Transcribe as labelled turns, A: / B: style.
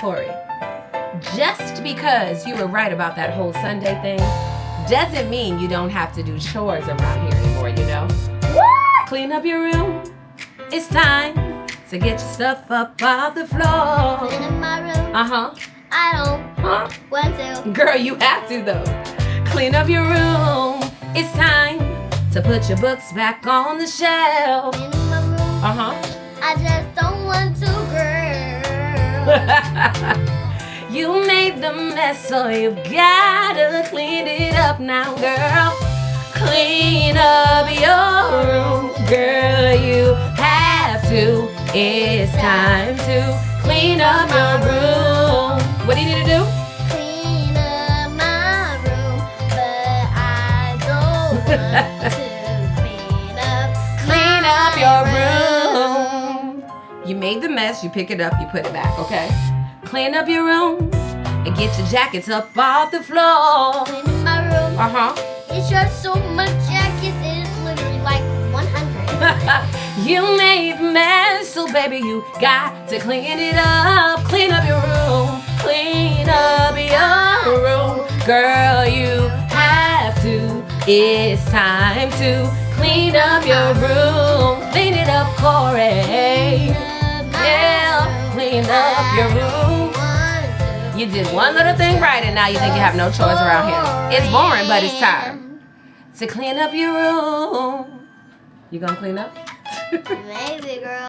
A: Corey, just because you were right about that whole Sunday thing doesn't mean you don't have to do chores around here anymore, you know?
B: What?
A: Clean up your room. It's time to get your stuff up off the floor.
B: Clean up my room.
A: Uh-huh.
B: I don't
A: Huh?
B: want to.
A: Girl, you have to though. Clean up your room. It's time to put your books back on the shelf.
B: Clean up my room.
A: Uh-huh.
B: I just don't want to, girl.
A: You made the mess, so you gotta clean it up now, girl. Clean up your room, girl, you have to. It's time to clean up your room. What do you need to do?
B: Clean up my room, but I don't want to
A: Clean up your room. You made the mess, you pick it up, you put it back, okay? Clean up your room and get your jackets up off the floor.
B: Clean up my room.
A: Uh-huh.
B: It's just so much jackets, it's literally like 100.
A: You made the mess, so baby, you got to clean it up. Clean up your room. Clean up your room. Girl, you have to. It's time to clean up your room. Clean it up, Corey. Yeah, clean up your room. You did one little thing right, and now you think you have no choice around here. It's boring, but it's time to clean up your room. You gonna clean up?
B: Maybe, girl.